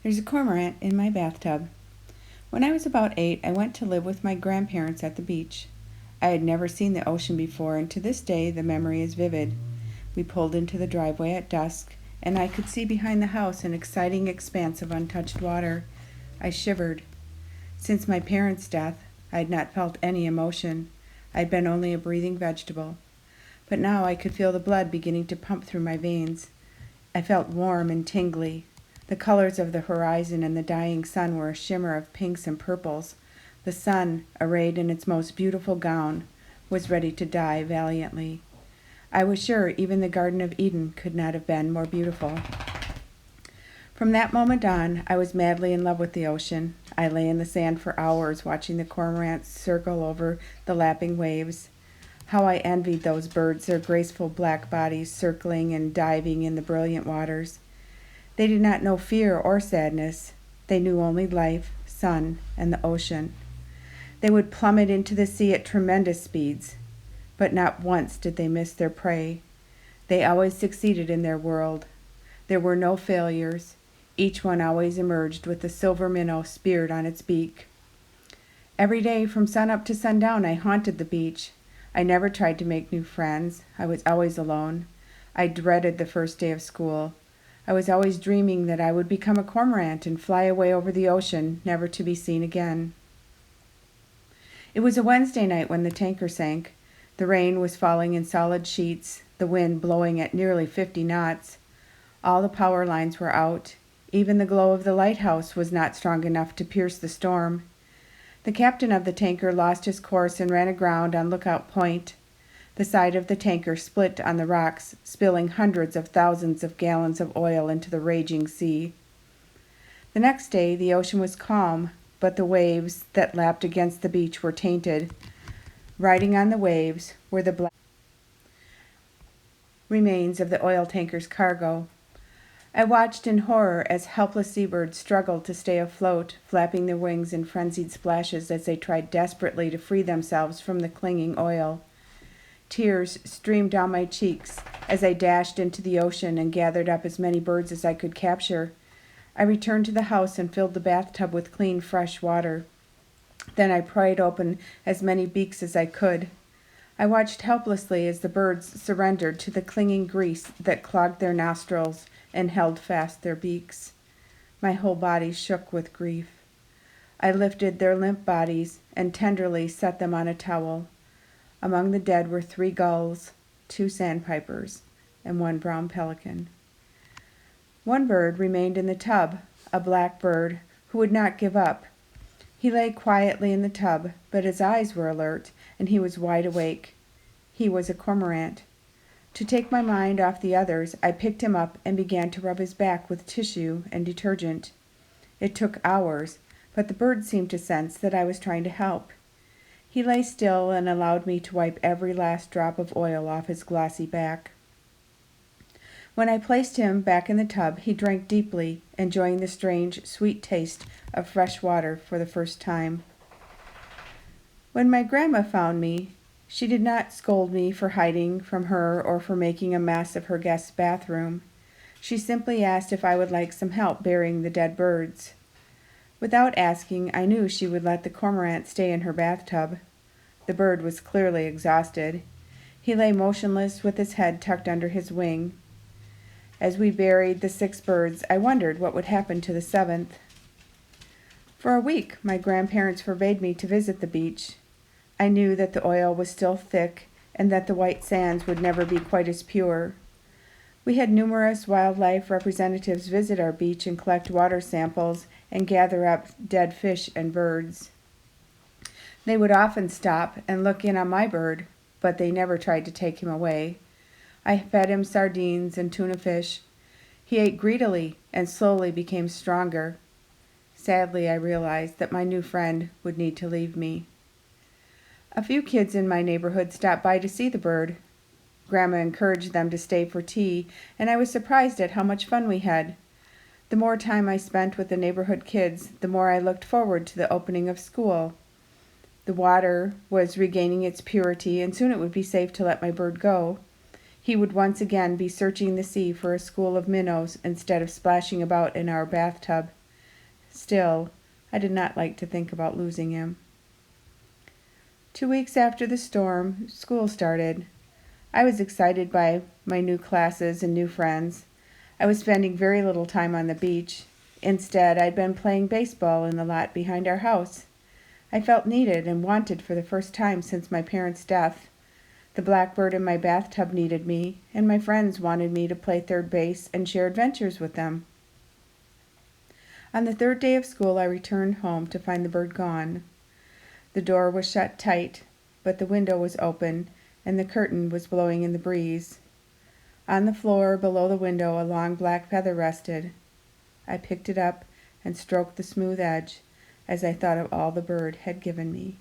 There's a cormorant in my bathtub. When I was about 8, I went to live with my grandparents at the beach. I had never seen the ocean before, and to this day the memory is vivid. We pulled into the driveway at dusk, and I could see behind the house an exciting expanse of untouched water. I shivered. Since my parents' death, I had not felt any emotion. I had been only a breathing vegetable. But now I could feel the blood beginning to pump through my veins. I felt warm and tingly. The colors of the horizon and the dying sun were a shimmer of pinks and purples. The sun, arrayed in its most beautiful gown, was ready to die valiantly. I was sure even the Garden of Eden could not have been more beautiful. From that moment on, I was madly in love with the ocean. I lay in the sand for hours watching the cormorants circle over the lapping waves. How I envied those birds, their graceful black bodies circling and diving in the brilliant waters. They did not know fear or sadness. They knew only life, sun, and the ocean. They would plummet into the sea at tremendous speeds, but not once did they miss their prey. They always succeeded in their world. There were no failures. Each one always emerged with the silver minnow speared on its beak. Every day from sunup to sundown I haunted the beach. I never tried to make new friends. I was always alone. I dreaded the first day of school. I was always dreaming that I would become a cormorant and fly away over the ocean, never to be seen again. It was a Wednesday night when the tanker sank. The rain was falling in solid sheets, the wind blowing at nearly 50 knots. All the power lines were out. Even the glow of the lighthouse was not strong enough to pierce the storm. The captain of the tanker lost his course and ran aground on Lookout Point. The side of the tanker split on the rocks, spilling hundreds of thousands of gallons of oil into the raging sea. The next day, the ocean was calm, but the waves that lapped against the beach were tainted. Riding on the waves were the black remains of the oil tanker's cargo. I watched in horror as helpless seabirds struggled to stay afloat, flapping their wings in frenzied splashes as they tried desperately to free themselves from the clinging oil. Tears streamed down my cheeks as I dashed into the ocean and gathered up as many birds as I could capture. I returned to the house and filled the bathtub with clean, fresh water. Then I pried open as many beaks as I could. I watched helplessly as the birds surrendered to the clinging grease that clogged their nostrils and held fast their beaks. My whole body shook with grief. I lifted their limp bodies and tenderly set them on a towel. Among the dead were 3 gulls, 2 sandpipers, and 1 brown pelican. One bird remained in the tub, a black bird who would not give up. He lay quietly in the tub, but his eyes were alert, and he was wide awake. He was a cormorant. To take my mind off the others, I picked him up and began to rub his back with tissue and detergent. It took hours, but the bird seemed to sense that I was trying to help. He lay still and allowed me to wipe every last drop of oil off his glossy back. When I placed him back in the tub, he drank deeply, enjoying the strange, sweet taste of fresh water for the first time. When my grandma found me, she did not scold me for hiding from her or for making a mess of her guest's bathroom. She simply asked if I would like some help burying the dead birds. Without asking, I knew she would let the cormorant stay in her bathtub. The bird was clearly exhausted. He lay motionless with his head tucked under his wing. As we buried the 6 birds, I wondered what would happen to the 7th. For a week, my grandparents forbade me to visit the beach. I knew that the oil was still thick and that the white sands would never be quite as pure. We had numerous wildlife representatives visit our beach and collect water samples and gather up dead fish and birds. They would often stop and look in on my bird, but they never tried to take him away. I fed him sardines and tuna fish. He ate greedily and slowly became stronger. Sadly, I realized that my new friend would need to leave me. A few kids in my neighborhood stopped by to see the bird. Grandma encouraged them to stay for tea, and I was surprised at how much fun we had. The more time I spent with the neighborhood kids, the more I looked forward to the opening of school. The water was regaining its purity, and soon it would be safe to let my bird go. He would once again be searching the sea for a school of minnows instead of splashing about in our bathtub. Still, I did not like to think about losing him. 2 weeks after the storm, school started. I was excited by my new classes and new friends. I was spending very little time on the beach. Instead, I'd been playing baseball in the lot behind our house. I felt needed and wanted for the first time since my parents' death. The blackbird in my bathtub needed me, and my friends wanted me to play third base and share adventures with them. On the third day of school, I returned home to find the bird gone. The door was shut tight, but the window was open, and the curtain was blowing in the breeze. On the floor below the window, a long black feather rested. I picked it up and stroked the smooth edge as I thought of all the bird had given me.